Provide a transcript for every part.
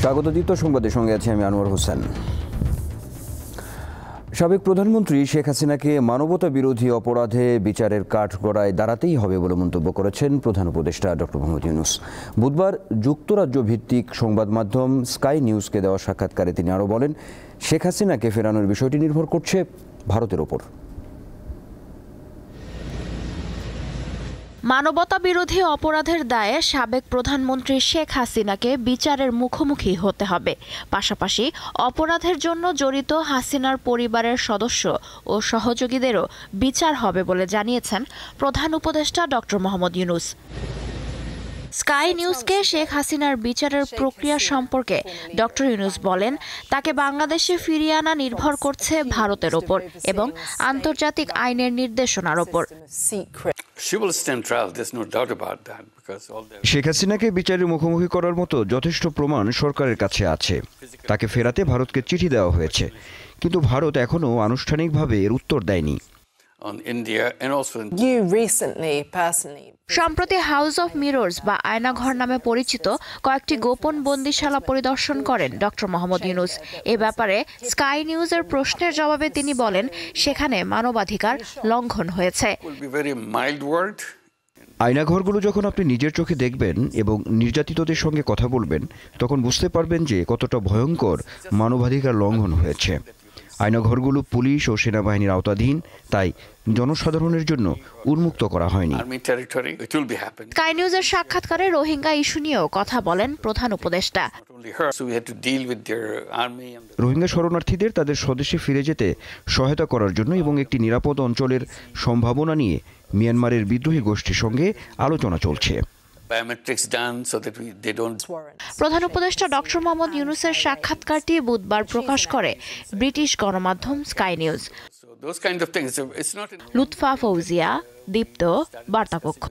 স্বাগত দ্বিতীয় সংবাদের সঙ্গে আছি আমি আনোয়ার হোসেন। সাবেক প্রধানমন্ত্রী শেখ হাসিনাকে মানবতা বিরোধী অপরাধে বিচারের কাঠগড়ায় দাঁড়াতেই হবে বলে মন্তব্য করেছেন প্রধান উপদেষ্টা ডক্টর মোহাম্মদ ইউনূস। বুধবার যুক্তরাজ্য ভিত্তিক সংবাদ মাধ্যম স্কাই নিউজকে দেওয়া সাক্ষাৎকারে তিনি আরও বলেন, শেখ হাসিনাকে ফেরানোর বিষয়টি নির্ভর করছে ভারতের ওপর। মানবতা বিরোধী অপরাধের দায়ে সাবেক প্রধানমন্ত্রী শেখ হাসিনাকে বিচারের মুখোমুখি হতে হবে। পাশাপাশি অপরাধের জন্য জড়িত হাসিনার পরিবারের সদস্য ও সহযোগীদেরও বিচার হবে বলে জানিয়েছেন প্রধান উপদেষ্টা ডক্টর মোহাম্মদ ইউনূস। স্কাই নিউজকে শেখ হাসিনার বিচারের প্রক্রিয়া সম্পর্কে ডক্টর ইউনূস বলেন, তাকে বাংলাদেশে ফিরিয়ে আনা নির্ভর করছে ভারতের ওপর এবং আন্তর্জাতিক আইনের নির্দেশনার ওপর। শেখ হাসিনাকে বিচারের মুখোমুখি করার মতো যথেষ্ট প্রমাণ সরকারের কাছে আছে। তাকে ফেরাতে ভারতকে চিঠি দেওয়া হয়েছে, কিন্তু ভারত এখনও আনুষ্ঠানিকভাবে এর উত্তর দেয়নি। সম্প্রতি হাউস অব মিরর্স বা আয়নাঘর নামে পরিচিত কয়েকটি গোপন বন্দিশালা পরিদর্শন করেন ডক্টর মোহাম্মদ ইউনূস। এ ব্যাপারে স্কাই নিউজের প্রশ্নের জবাবে তিনি বলেন, সেখানে মানবাধিকার লঙ্ঘন হয়েছে। আয়নাঘরগুলো যখন আপনি নিজের চোখে দেখবেন এবং নির্যাতিতদের সঙ্গে কথা বলবেন, তখন বুঝতে পারবেন যে কতটা ভয়ঙ্কর মানবাধিকার লঙ্ঘন হয়েছে। আয়নাঘরগুলো পুলিশ ও সেনাবাহিনীর আওতাধীন, তাই জনসাধারণের জন্য উন্মুক্ত করা হয়নি। স্কাই নিউজের সাক্ষাৎকারে রোহিঙ্গা ইস্যু নিয়েও কথা বলেন প্রধান উপদেষ্টা। রোহিঙ্গা শরণার্থীদের তাদের স্বদেশে ফিরে যেতে সহায়তা করার জন্য এবং একটি নিরাপদ অঞ্চলের সম্ভাবনা নিয়ে মিয়ানমারের বিদ্রোহী গোষ্ঠীর সঙ্গে আলোচনা চলছে। প্রধান উপদেষ্টা ডক্টর মোহাম্মদ ইউনূসের সাক্ষাৎকারটি বুধবার প্রকাশ করে ব্রিটিশ গণমাধ্যম স্কাই নিউজ। লুৎফা ফৌজিয়া, দীপ্ত, বার্তাকক্ষ।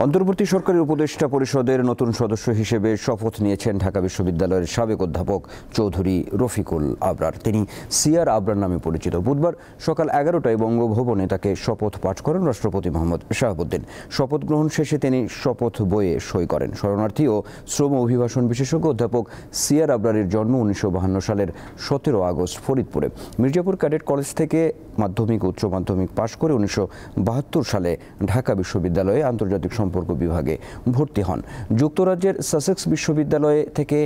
অন্তর্বর্তী সরকারের উপদেষ্টা পরিষদের নতুন সদস্য হিসেবে শপথ নিয়েছেন ঢাকা বিশ্ববিদ্যালয়ের সাবেক অধ্যাপক চৌধুরী রফিকুল আবরার। তিনি সিআর আবরার নামে পরিচিত। বুধবার সকাল 11টায় বঙ্গভবনে তাকে শপথ পাঠ করেন রাষ্ট্রপতি মোহাম্মদ শাহাবুদ্দিন। শপথ গ্রহণ শেষে তিনি শপথ বইয়ে সই করেন। শরণার্থী ও শ্রম অভিবাসন বিশেষজ্ঞ অধ্যাপক সিআর আবরারের জন্ম 1952 সালের 17 আগস্ট ফরিদপুরে। মির্জাপুর ক্যাডেট কলেজ থেকে মাধ্যমিক উচ্চ মাধ্যমিক পাশ করে 1972 সালে ঢাকা বিশ্ববিদ্যালয়ে আন্তর্জাতিক সম্পর্ক বিভাগে ভর্তি হন। যুক্তরাজ্যের সাসেক্স বিশ্ববিদ্যালয় থেকে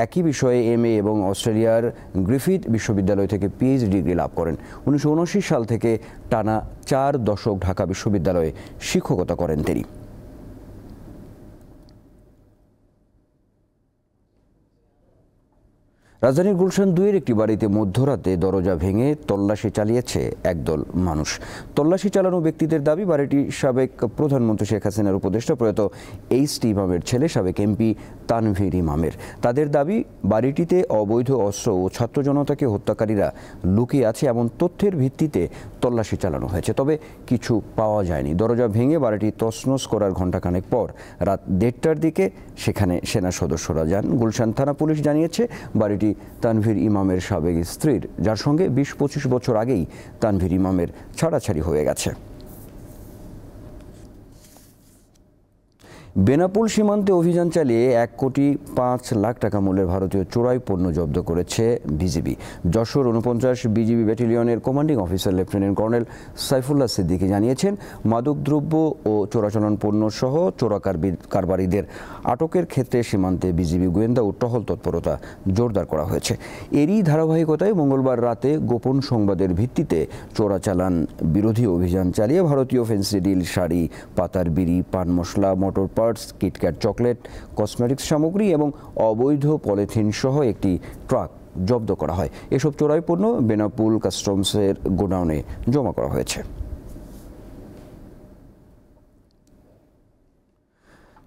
একই বিষয়ে এমএ এবং অস্ট্রেলিয়ার গ্রিফিথ বিশ্ববিদ্যালয় থেকে পিএইচডি ডিগ্রি লাভ করেন। 1979 সাল থেকে টানা 4 দশক ঢাকা বিশ্ববিদ্যালয়ে শিক্ষকতা করেন তিনি। রাজধানীর গুলশান 2-এর একটি বাড়িতে মধ্যরাতে দরজা ভেঙে তল্লাশি চালিয়েছে একদল মানুষ। তল্লাশি চালানো ব্যক্তিদের দাবি, বাড়িটি সাবেক প্রধানমন্ত্রী শেখ হাসিনার উপদেষ্টা প্রয়াত এইচ.টি. ইমামের ছেলে সাবেক এমপি তানভীর ইমামের। তাদের দাবি, বাড়িটিতে অবৈধ অস্ত্র ও ছাত্র জনতাকে হত্যাকারীরা লুকিয়ে আছে এমন তথ্যের ভিত্তিতে তল্লাশি চালানো হয়েছে, তবে কিছু পাওয়া যায়নি। দরজা ভেঙে বাড়িটি তছনছ করার ঘণ্টাখানেক পর রাত 1:30টার দিকে সেখানে সেনা সদস্যরা যান। গুলশান থানা পুলিশ জানিয়েছে, বাড়িটি তানভীর ইমামের সাবেক স্ত্রীর, যার সঙ্গে 20-25 বছর আগেই তানভীর ইমামের ছাড়াছাড়ি হয়ে গেছে। বেনাপোল সীমান্তে অভিযান চালিয়ে 1,05,00,000 টাকা মূল্যের ভারতীয় চোরাই পণ্য জব্দ করেছে বিজিবি। যশোর 49 বিজিবি ব্যাটালিয়নের commanding officer lieutenant colonel Saifullah Siddiqui জানিয়েছেন, মাদকদ্রব্য ও চোরাচালান পণ্য সহ চোরা কারবারিদের আটকের ক্ষেত্রে সীমান্তে বিজিবি গোয়েন্দা ও টহল তৎপরতা জোরদার করা হয়েছে। এরই ধারাবাহিকতায় মঙ্গলবার রাতে গোপন সংবাদের ভিত্তিতে চোরাচালান বিরোধী অভিযান চালিয়ে ভারতীয় ফেন্সিডিল, শাড়ি, পাতার bidi, paan masala, motor parts, KitKat chocolate, cosmetics সামগ্রী এবং অবৈধ পলিথিন সহ একটি ট্রাক জব্দ করা হয়। এসব চোরাই পণ্য বেনাপুল কাস্টমসের গোডাউনে জমা করা হয়েছে।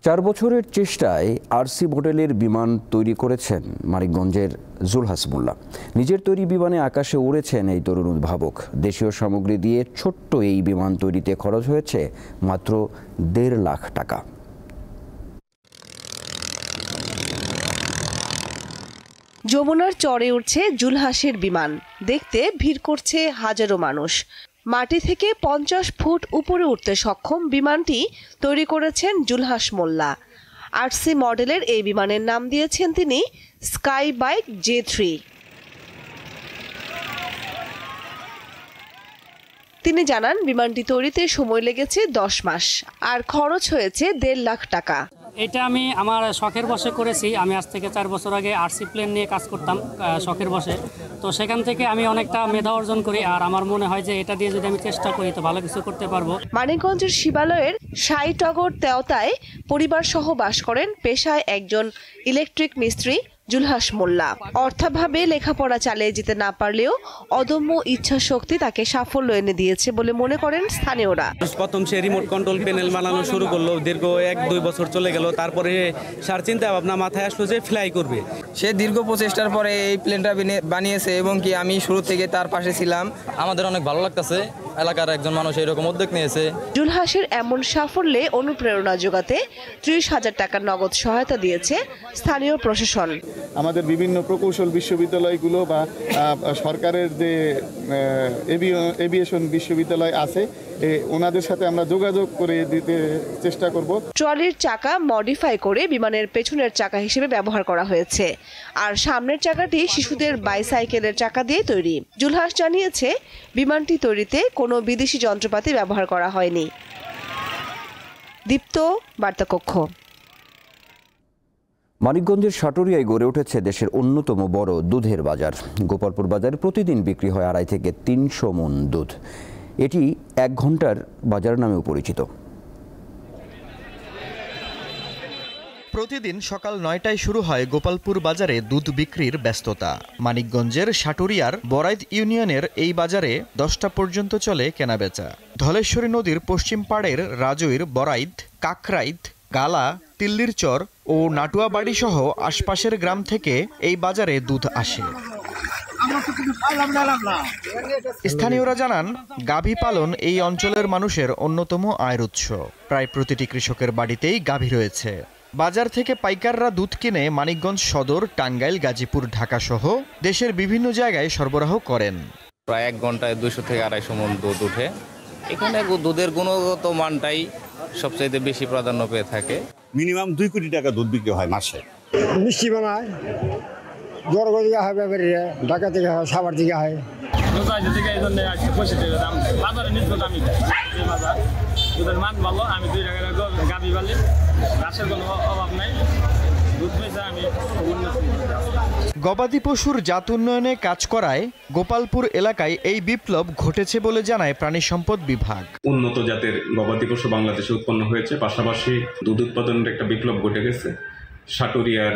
4 বছরের চেষ্টায় আরসি মডেলের বিমান তৈরি করেছেন মানিকগঞ্জের জুলহাস মোল্লা। নিজের তৈরি বিমানে আকাশে উড়েছেন এই তরুণ উদ্ভাবক। দেশীয় সামগ্রী দিয়ে ছোট্ট এই বিমান তৈরিতে খরচ হয়েছে মাত্র 1.5 লাখ টাকা। যমুনার চরে উঠছে জুলহাসের বিমান, দেখতে ভিড় করছে হাজারো মানুষ। মাটি থেকে 50 ফুট উপরে উঠতে সক্ষম বিমানটি তৈরি করেছেন জুলহাস মোল্লা। RC মডেলের এই বিমানের নাম দিয়েছেন তিনি স্কাইবাইক J3। তিনি জানান বিমানটি তৈরিতে সময় লেগেছে 10 মাস আর খরচ হয়েছে 1.5 লাখ টাকা। এটা আমি আমার শখের বশে করেছি। আমি আজ থেকে 4 বছর আগে RC প্লেন নিয়ে কাজ করতাম শখের বশে। তো সেখান থেকে আমি অনেকটা মেধা অর্জন করি আর আমার মনে হয় যে এটা দিয়ে যদি আমি চেষ্টা করি তো ভালো কিছু করতে পারবো। মানিকগঞ্জের শিবালয়ের সাইটগর তেওতায় পরিবার সহ বাস করেন পেশায় একজন ইলেকট্রিক মিস্ত্রি জুলহাস মোল্লা। অর্থাভাবে লেখাপড়া চালিয়ে যেতে না পারলেও অদম্য ইচ্ছা শক্তি তাকে সাফল্য এনে দিয়েছে বলে মনে করেন স্থানীয়রা। প্রথম সে রিমোট কন্ট্রোল প্যানেল বানানো শুরু করলো, দীর্ঘ 1-2 বছর চলে গেল। তারপরে সার চিন্তা ভাবনা মাথায় আসলো যে ফ্লাই করবে। সে দীর্ঘ প্রচেষ্টার পরে এই প্লেনটা বানিয়েছে এবং কি আমি শুরু থেকে তার পাশে ছিলাম। আমাদের অনেক ভালো লাগতেছে, এলাকার একজন মানুষ এরকম উদ্যোগ নিয়েছে। জুলহাসের এমন সাফল্যে অনুপ্রেরণা যোগাতে 30,000 টাকার নগদ সহায়তা দিয়েছে স্থানীয় প্রশাসন। আমাদের বিভিন্ন প্রকৌশল বিশ্ববিদ্যালয়গুলো বা সরকারের যে এভিয়েশন বিশ্ববিদ্যালয় আছে ওনাদের সাথে আমরা যোগাযোগ করে দিতে চেষ্টা করব। ট্রলির চাকা মডিফাই করে বিমানের পেছনের চাকা হিসেবে ব্যবহার করা হয়েছে আর সামনের চাকাটি শিশুদের বাইসাইকেলের চাকা দিয়ে তৈরি। জুলহাস জানিয়েছে বিমানটি তৈরিতে কোনো বিদেশি যন্ত্রপাতি ব্যবহার করা হয়নি। দীপ্ত, বার্তাকক্ষ। মানিকগঞ্জের সাটুরিয়ায় গড়ে উঠেছে দেশের অন্যতম বড় দুধের বাজার। গোপালপুর বাজারে প্রতিদিন বিক্রি হয় 250 থেকে 300 মণ দুধ। এটি 1 ঘন্টার বাজার নামেও পরিচিত। প্রতিদিন সকাল 9টায় শুরু হয় গোপালপুর বাজারে দুধ বিক্রির ব্যস্ততা। মানিকগঞ্জের সাটুরিয়ার বরাইদ ইউনিয়নের এই বাজারে 10টা পর্যন্ত চলে কেনাবেচা। ধলেশ্বরী নদীর পশ্চিম পাড়ের রাজৈর বরাইদ, কাকরাইদ, গালা, তিল্লির চর ও নাটুয়াবাড়ি সহ আশপাশের গ্রাম থেকে এই বাজারে দুধ আসে। স্থানীয়রা জানান গাভী পালন এই অঞ্চলের মানুষের অন্যতম আয়ের উৎস। প্রায় প্রতিটি কৃষকের বাড়িতেই গাভী রয়েছে। বাজার থেকে পাইকাররা দুধ কিনে মানিকগঞ্জ সদর, টাঙ্গাইল, গাজীপুর, ঢাকা সহ দেশের বিভিন্ন জায়গায় সরবরাহ করেন। প্রায় 1 ঘন্টায় 200 থেকে 250 মণ দুধ উঠে। এখানে দুধের গুণগত মানটাই সবচেয়ে বেশি প্রাধান্য পেয়ে থাকে। মিনিমাম 2 কোটি টাকা দুধ বিক্রি হয় মাসে। মিষ্টি বানায়, জড় দিকে হয়, ঢাকা থেকে হয়, সাভার দিকে হয়। দুধের মান ভালো, আমি 2 টাকার গাভী পালি, ঘাসের কোনো অভাব নাই। গবাদি পশুর জাত উন্নয়নে কাজ করায় গোপালপুর এলাকায় এই বিপ্লব ঘটেছে বলে জানায় প্রাণী সম্পদ বিভাগ। উন্নত জাতের গবাদি পশু বাংলাদেশে উৎপন্ন হয়েছে, পাশাপাশি দুধ উৎপাদনের একটা বিপ্লব ঘটে গেছে। সাটুরিয়ার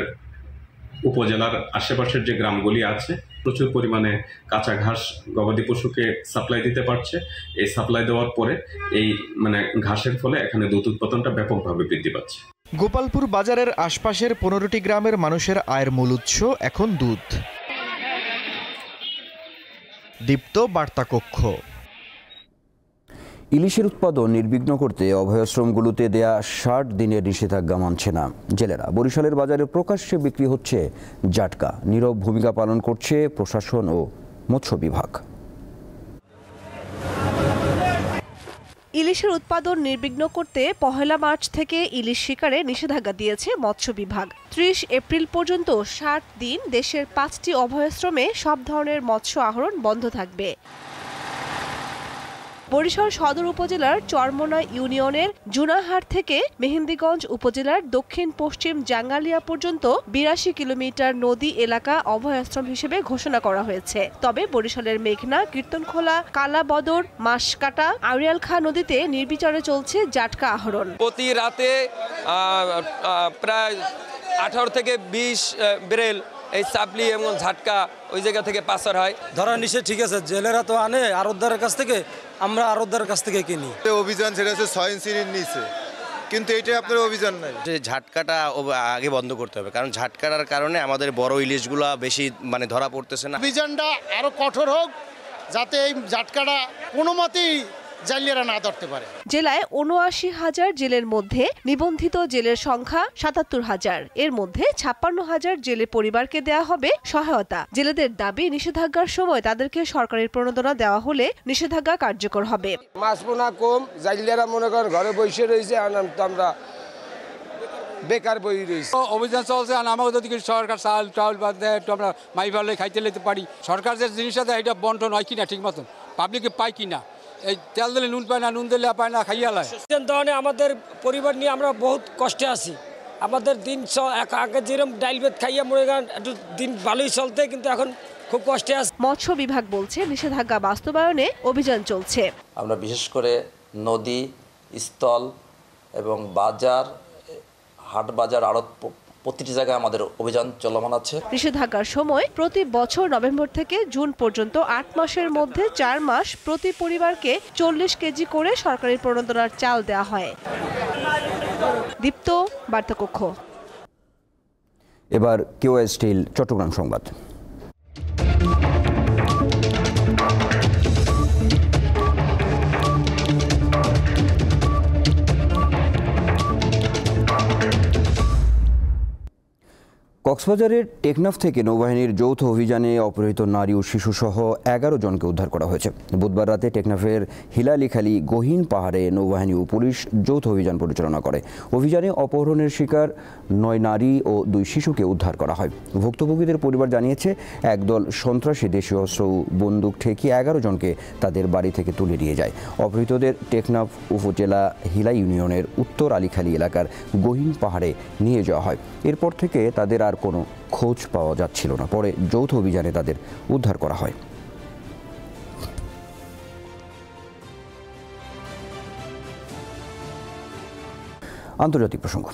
উপজেলার আশেপাশের যে গ্রামগুলি আছে প্রচুর পরিমাণে কাঁচা ঘাস গবাদি পশুকে সাপ্লাই দিতে পারছে। এই সাপ্লাই দেওয়ার পরে এই ঘাসের ফলে এখানে দুধ উৎপাদনটা ব্যাপকভাবে বৃদ্ধি পাচ্ছে। গোপালপুর বাজারের আশপাশের 15টি গ্রামের মানুষের আয়ের মূল উৎস এখন দুধ। দীপ্ত, বার্তাকক্ষ। ইলিশের উৎপাদন নির্বিঘ্ন করতে অভয়াশ্রমগুলোতে দেয়া 60 দিনের নিষেধাজ্ঞা মানছে না জেলেরা। বরিশালের বাজারে প্রকাশ্যে বিক্রি হচ্ছে জাটকা। নীরব ভূমিকা পালন করছে প্রশাসন ও মৎস্য বিভাগ। ইলিশের উৎপাদন নির্বিঘ্ন করতে 1 মার্চ থেকে ইলিশ শিকারে নিষেধাজ্ঞা দিয়েছে মৎস্য বিভাগ। 30 এপ্রিল পর্যন্ত 60 দিন দেশের 5টি অভয়াশ্রমে সব ধরনের মৎস্য আহরণ বন্ধ থাকবে। বরিশাল সদর উপজেলার চরমোনা ইউনিয়নের জুনাহাট থেকে মেহেন্দিগঞ্জ উপজেলার দক্ষিণ পশ্চিম জাঙ্গালিয়া পর্যন্ত 82 কিলোমিটার নদী এলাকা অভয়াশ্রম হিসেবে ঘোষণা করা হয়েছে। তবে বরিশালের মেঘনা, কীর্তনখোলা, কালাবদর, মাসকাটা, আউরিয়াল খাঁ নদীতে নির্বিচারে চলছে জাটকা আহরণ। প্রতি রাতে প্রায় 18 থেকে 20 বেরেল এই চাপলি এবং ঝাটকা ওই জায়গা থেকে পাচার হয়। ধরা নিষেধ, ঠিক আছে, জেলেরা তো আনে আড়তদারের কাছ থেকে, আমরা আড়তদারের কাছ থেকে কিনি। অভিযান সেটা হচ্ছে 6 ইঞ্চির নিচে, কিন্তু এটা আপনার অভিযান নাই। ঝাটকাটা আগে বন্ধ করতে হবে, কারণ ঝাটকাটার কারণে আমাদের বড় ইলিশগুলো বেশি ধরা পড়তেছে না। অভিযানটা আরো কঠোর হোক, যাতে এই ঝাটকাটা কোনো মতেই জালিয়ারা না ধরতে পারে। জেলায় ৭৯,০০০ জেলের মধ্যে নিবন্ধিত জেলের সংখ্যা ৭৭,০০০। এর মধ্যে ৫৬,০০০ জেলে পরিবারকে দেয়া হবে সহায়তা। জেলেদের দাবি নিষেধাজ্ঞার সময় তাদেরকে সরকারের প্রণোদনা দেওয়া হলে নিষেধাজ্ঞা কার্যকর হবে। মাছ পোনা কম, জালিয়ারা মনে করেন ঘরে বসে রয়েছে, আমরা বেকার বই রয়েছে। অভিযান চলছে আর আমাকে যদি সরকার চাল টাউল বাদ দেয় একটু আমরা মাই ভালো খাইতে নিতে পারি। সরকার যে জিনিসটা দেয় এটা বন্টন হয় কিনা ঠিক মতন, পাবলিকে পায় কিনা। এই তেল দিলে নুন পায় না, নুন দিলে পায় না, খাইয়া লায়। ধরনের আমাদের পরিবার নিয়ে আমরা বহুত কষ্টে আছি। আমাদের দিন আগে যেরকম ডাইল ভাত খাইয়া মরে গেল, একটু দিন ভালোই চলতে, কিন্তু এখন খুব কষ্টে আছে। মৎস্য বিভাগ বলছে নিষেধাজ্ঞা বাস্তবায়নে অভিযান চলছে। আমরা বিশেষ করে নদী, স্থল এবং বাজার, হাট বাজার, আড়ত প্রতিটি জায়গায় আমাদের অভিযান চলমান আছে। নিষেধাজ্ঞার সময় প্রতি বছর নভেম্বর থেকে জুন পর্যন্ত 8 মাসের মধ্যে 4 মাস প্রতি পরিবারকে 40 কেজি করে সরকারি প্রণোদনার চাল দেওয়া হয়। দীপ্ত, বার্তাকক্ষ। এবার কেওয়াই স্টিল চট্টগ্রাম সংবাদ। কক্সবাজারের টেকনাফ থেকে নৌবাহিনীর যৌথ অভিযানে অপহৃত নারী ও শিশুসহ 11 জনকে উদ্ধার করা হয়েছে। বুধবার রাতে টেকনাফের হিলালিখালী গহীন পাহাড়ে নৌবাহিনী ও পুলিশ যৌথ অভিযান পরিচালনা করে। অভিযানে অপহরণের শিকার 9 নারী ও 2 শিশুকে উদ্ধার করা হয়। ভুক্তভোগীদের পরিবার জানিয়েছে একদল সন্ত্রাসী দেশীয় অস্ত্র ও বন্দুক ঠেকিয়ে 11 জনকে তাদের বাড়ি থেকে তুলে নিয়ে যায়। অপহৃতদের টেকনাফ উপজেলা হিলা ইউনিয়নের উত্তর আলীখালী এলাকার গহীন পাহাড়ে নিয়ে যাওয়া হয়। এরপর থেকে তাদের আর কোনো খোঁজ পাওয়া যাচ্ছিল না। পরে যৌথ অভিযানে তাদের উদ্ধার করা হয়। আন্তর্জাতিক প্রসঙ্গ।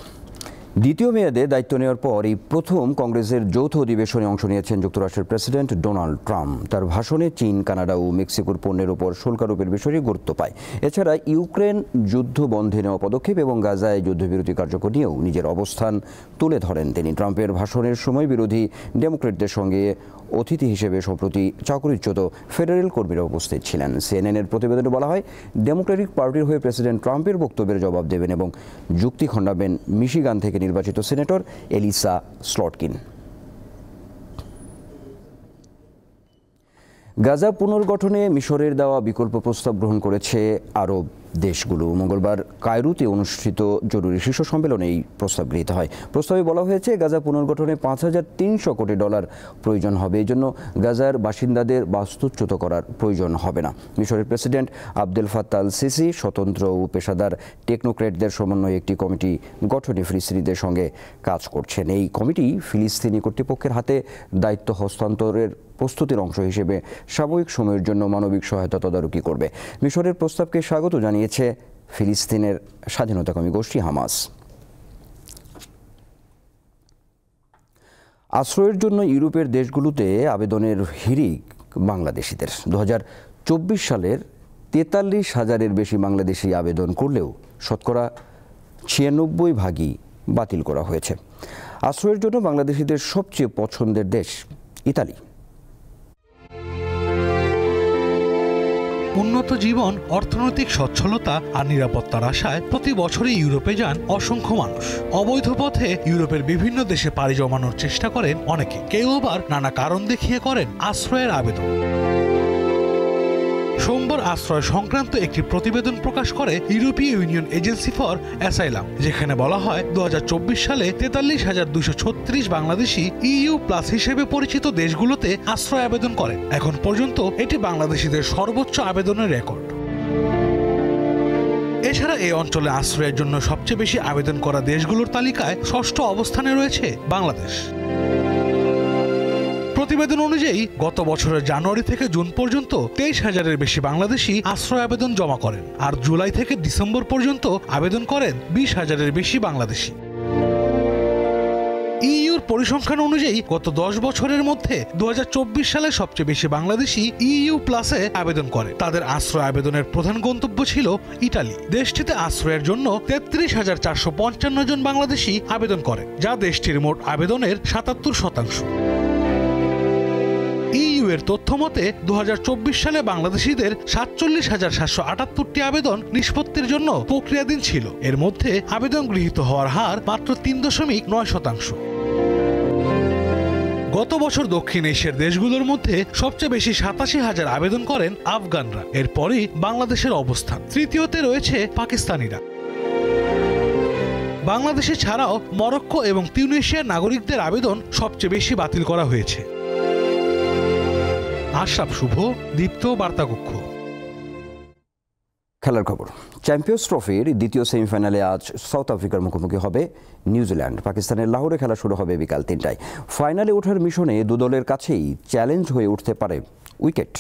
দ্বিতীয় মেয়াদে দায়িত্ব নেওয়ার পর এই প্রথম কংগ্রেসের যৌথ অধিবেশনে অংশ নিয়েছেন যুক্তরাষ্ট্রের প্রেসিডেন্ট ডোনাল্ড ট্রাম্প। তার ভাষণে চীন, কানাডা ও মেক্সিকোর পণ্যের উপর শুল্ক আরোপের বিষয়টি গুরুত্ব পায়। এছাড়া ইউক্রেন যুদ্ধ বন্ধে নেওয়া পদক্ষেপ এবং গাজায় যুদ্ধবিরতি কার্যকর নিয়েও নিজের অবস্থান তুলে ধরেন তিনি। ট্রাম্পের ভাষণের সময় বিরোধী ডেমোক্রেটদের সঙ্গে অতিথি হিসেবে সম্প্রতি চাকরিচ্যুত ফেডারেল কর্মীরা উপস্থিত ছিলেন। সিএনএনের প্রতিবেদনে বলা হয়, ডেমোক্রেটিক পার্টির হয়ে প্রেসিডেন্ট ট্রাম্পের বক্তব্যের জবাব দেবেন এবং যুক্তি খণ্ডাবেন মিশিগান থেকে নির্বাচিত সিনেটর এলিসা স্লটকিন। গাজা পুনর্গঠনে মিশরের দেওয়া বিকল্প প্রস্তাব গ্রহণ করেছে আরব দেশগুলো। মঙ্গলবার কায়রোতে অনুষ্ঠিত জরুরি শীর্ষ সম্মেলনে এই প্রস্তাব গৃহীত হয়। প্রস্তাবে বলা হয়েছে, গাজা পুনর্গঠনে $5,300 কোটি প্রয়োজন হবে। এই জন্য গাজার বাসিন্দাদের বাস্তুচ্যুত করার প্রয়োজন হবে না। মিশরের president Abdel Fattah al CC স্বতন্ত্র ও পেশাদার টেকনোক্র্যাটদের সমন্বয়ে একটি কমিটি গঠনে ফিলিস্তিনিদের সঙ্গে কাজ করছেন। এই কমিটি ফিলিস্তিনি কর্তৃপক্ষের হাতে দায়িত্ব হস্তান্তরের প্রস্তুতির অংশ হিসেবে সাময়িক সময়ের জন্য মানবিক সহায়তা তদারকি করবে। মিশরের প্রস্তাবকে স্বাগত জানিয়েছে ফিলিস্তিনের স্বাধীনতাকামী গোষ্ঠী হামাস। আশ্রয়ের জন্য ইউরোপের দেশগুলোতে আবেদনের হিড়িক বাংলাদেশিদের। 2024 সালের 43,000-এর বেশি বাংলাদেশি আবেদন করলেও শতকরা 96% বাতিল করা হয়েছে। আশ্রয়ের জন্য বাংলাদেশিদের সবচেয়ে পছন্দের দেশ ইতালি। উন্নত জীবন, অর্থনৈতিক সচ্ছলতা আর নিরাপত্তার আশায় প্রতি বছরই ইউরোপে যান অসংখ্য মানুষ। অবৈধ পথে ইউরোপের বিভিন্ন দেশে পাড়ি জমানোর চেষ্টা করেন অনেকে, কেউ আবার নানা কারণ দেখিয়ে করেন আশ্রয়ের আবেদন। সোমবার আশ্রয় সংক্রান্ত একটি প্রতিবেদন প্রকাশ করে ইউরোপীয় ইউনিয়ন এজেন্সি ফর অ্যাসাইলাম, যেখানে বলা হয় 2024 সালে 43,236 বাংলাদেশি ইইউ প্লাস হিসেবে পরিচিত দেশগুলোতে আশ্রয় আবেদন করেন। এখন পর্যন্ত এটি বাংলাদেশিদের সর্বোচ্চ আবেদনের রেকর্ড। এছাড়া এই অঞ্চলে আশ্রয়ের জন্য সবচেয়ে বেশি আবেদন করা দেশগুলোর তালিকায় 6ষ্ঠ অবস্থানে রয়েছে বাংলাদেশ। প্রতিবেদন অনুযায়ী গত বছরের জানুয়ারি থেকে জুন পর্যন্ত 23,000-এর বেশি বাংলাদেশি আশ্রয় আবেদন জমা করেন, আর জুলাই থেকে ডিসেম্বর পর্যন্ত আবেদন করেন 20,000-এর বেশি বাংলাদেশি। ইইউর পরিসংখ্যান অনুযায়ী গত 10 বছরের মধ্যে 2024 সালে সবচেয়ে বেশি বাংলাদেশি ইইউ প্লাসে আবেদন করে। তাদের আশ্রয় আবেদনের প্রধান গন্তব্য ছিল ইটালি। দেশটিতে আশ্রয়ের জন্য 33,455 জন বাংলাদেশি আবেদন করে, যা দেশটির মোট আবেদনের 77%। ইইউ এর তথ্য মতে 2024 সালে বাংলাদেশিদের 47,778টি আবেদন নিষ্পত্তির জন্য প্রক্রিয়াধীন ছিল। এর মধ্যে আবেদন গৃহীত হওয়ার হার মাত্র 3.9%। গত বছর দক্ষিণ এশিয়ার দেশগুলোর মধ্যে সবচেয়ে বেশি 87,000 আবেদন করেন আফগানরা। এরপরই বাংলাদেশের অবস্থান, তৃতীয়তে রয়েছে পাকিস্তানিরা। বাংলাদেশে ছাড়াও মরক্কো এবং তিউনিসিয়ার নাগরিকদের আবেদন সবচেয়ে বেশি বাতিল করা হয়েছে। আশরাফ শুভ, দীপ্ত বার্তাকক্ষ। খেলার খবর। চ্যাম্পিয়ন্স ট্রফির দ্বিতীয় সেমিফাইনালে আজ সাউথ আফ্রিকার মুখোমুখি হবে নিউজিল্যান্ড। পাকিস্তানের লাহোরে খেলা শুরু হবে বিকাল 3টায়। ফাইনালে ওঠার মিশনে দু দলের কাছেই চ্যালেঞ্জ হয়ে উঠতে পারে উইকেট।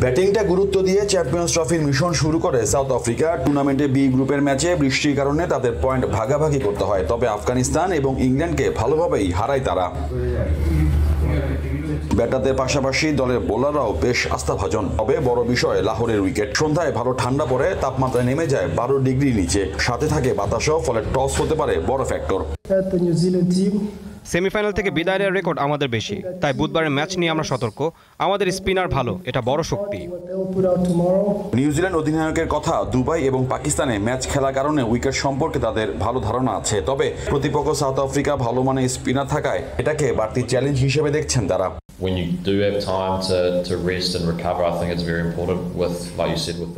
ব্যাটিংটা গুরুত্ব দিয়ে চ্যাম্পিয়ন্স ট্রফির মিশন শুরু করে সাউথ আফ্রিকা। টুর্নামেন্টে বি গ্রুপের ম্যাচে বৃষ্টির কারণে তাদের পয়েন্ট ভাগাভাগি করতে হয়, তবে আফগানিস্তান এবং ইংল্যান্ডকে ভালোভাবেই হারায় তারা। ব্যাটারদের পাশাপাশি দলের বোলাররাও বেশ আস্থাভাজন। তবে বড় বিষয় লাহোরের উইকেট। সন্ধ্যায় ভালো ঠান্ডা পড়ে, তাপমাত্রা নেমে যায় 12 ডিগ্রি নিচে, সাথে থাকে বাতাসও, ফলে টস হতে পারে বড় ফ্যাক্টর। সেমিফাইনাল থেকে বিদায়ের রেকর্ড আমাদের বেশি, তাই বুধবারের ম্যাচ নিয়ে আমরা সতর্ক। আমাদের স্পিনার ভালো, এটা বড় শক্তি। নিউজিল্যান্ড অধিনায়কের কথা, দুবাই এবং পাকিস্তানে ম্যাচ খেলার কারণে উইকেট সম্পর্কে তাদের ভালো ধারণা আছে। তবে প্রতিপক্ষ সাউথ আফ্রিকা ভালো মানের স্পিনার থাকায় এটাকে বাড়তি চ্যালেঞ্জ হিসেবে দেখছেন তারা।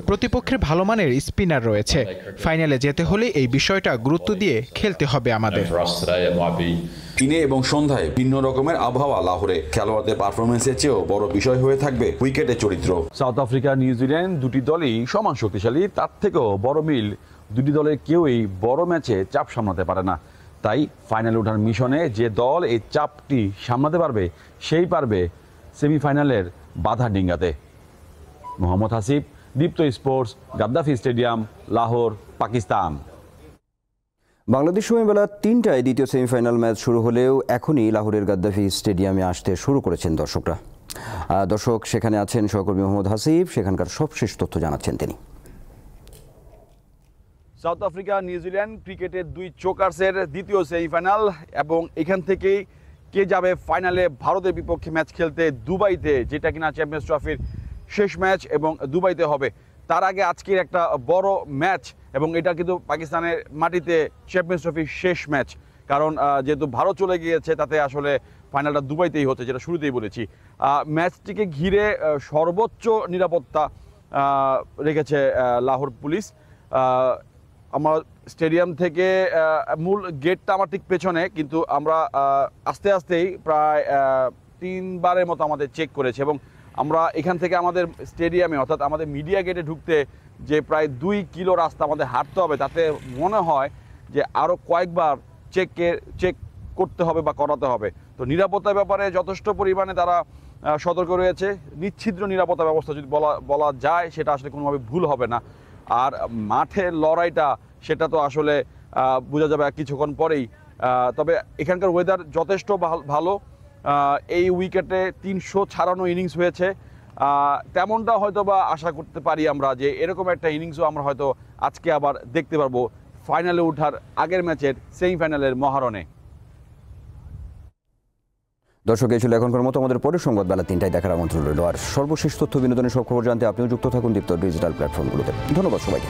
প্রতিপক্ষের ভালো মানের স্পিনার রয়েছে, ফাইনালে যেতে হলে এই বিষয়টা গুরুত্ব দিয়ে খেলতে হবে আমাদের। দিনে এবং সন্ধ্যায় ভিন্ন রকমের আবহাওয়া লাহোরে। খেলোয়াড়দের পারফরমেন্সের চেয়েও বড় বিষয় হয়ে থাকবে উইকেটের চরিত্র। সাউথ আফ্রিকা নিউজিল্যান্ড দুটি দলই সমান শক্তিশালী, তার থেকেও বড় মিল দুটি দলের কেউই বড় ম্যাচে চাপ সামলাতে পারে না। তাই ফাইনালে ওঠার মিশনে যে দল এই চাপটি সামলাতে পারবে সেই পারবে সেমিফাইনালের বাধা ডিঙ্গাতে। Mohammad Hasib, Deepto sports, Gaddafi stadium, Lahore, Pakistan. Bangladesh সময় বেলা 3টায় দ্বিতীয় সেমিফাইনাল ম্যাচ শুরু হলেও এখনই লাহোরের গাদ্দাফি স্টেডিয়ামে আসতে শুরু করেছেন দর্শকরা। দর্শক সেখানে আছেন সহকর্মী মোহাম্মদ হাসিব, সেখানকার সবশেষ তথ্য জানাচ্ছেন তিনি। সাউথ আফ্রিকা নিউজিল্যান্ড ক্রিকেটের দুই চোকার্সের দ্বিতীয় সেমিফাইনাল, এবং এখান থেকেই কে যাবে ফাইনালে ভারতের বিপক্ষে ম্যাচ খেলতে দুবাইতে, যেটা কিনা চ্যাম্পিয়ন্স ট্রফির শেষ ম্যাচ এবং দুবাইতে হবে। তার আগে আজকের একটা বড় ম্যাচ, এবং এটা কিন্তু পাকিস্তানের মাটিতে চ্যাম্পিয়ন্স ট্রফির শেষ ম্যাচ, কারণ যেহেতু ভারত চলে গিয়েছে তাতে আসলে ফাইনালটা দুবাইতেই হচ্ছে, যেটা শুরুতেই বলেছি। ম্যাচটিকে ঘিরে সর্বোচ্চ নিরাপত্তা রেখেছে লাহোর পুলিশ। আমার স্টেডিয়াম থেকে মূল গেটটা আমার ঠিক পেছনে, কিন্তু আমরা আস্তে আস্তেই প্রায় 3 বারের মতো আমাদের চেক করেছে, এবং আমরা এখান থেকে আমাদের স্টেডিয়ামে অর্থাৎ আমাদের মিডিয়া গেটে ঢুকতে যে প্রায় 2 কিলো রাস্তা আমাদের হাঁটতে হবে, তাতে মনে হয় যে আরও কয়েকবার চেক করতে হবে বা করাতে হবে। তো নিরাপত্তার ব্যাপারে যথেষ্ট পরিমাণে তারা সতর্ক রয়েছে। নিশ্ছিদ্র নিরাপত্তা ব্যবস্থা যদি বলা যায়, সেটা আসলে কোনোভাবে ভুল হবে না। আর মাঠের লড়াইটা সেটা তো আসলে বোঝা যাবে কিছুক্ষণ পরেই। তবে এখানকার ওয়েদার যথেষ্ট ভালো। এই উইকেটে 300 ছাড়ানো ইনিংস হয়েছে, তেমনটা হয়তো বা আশা করতে পারি আমরা যে এরকম একটা ইনিংসও আমরা হয়তো আজকে আবার দেখতে পারবো ফাইনালে ওঠার আগের ম্যাচের সেমিফাইনালের মহারণে। দর্শক, এই ছিল এখনকার মতো। আমাদের পরের সংবাদ বেলা 3টায় দেখার আমন্ত্রণ রইল। আর সর্বশেষ তথ্য বিনোদনের সব খবর জানতে আপনিও যুক্ত থাকুন দীপ্ত ডিজিটাল প্ল্যাটফর্মগুলোতে। ধন্যবাদ সবাইকে।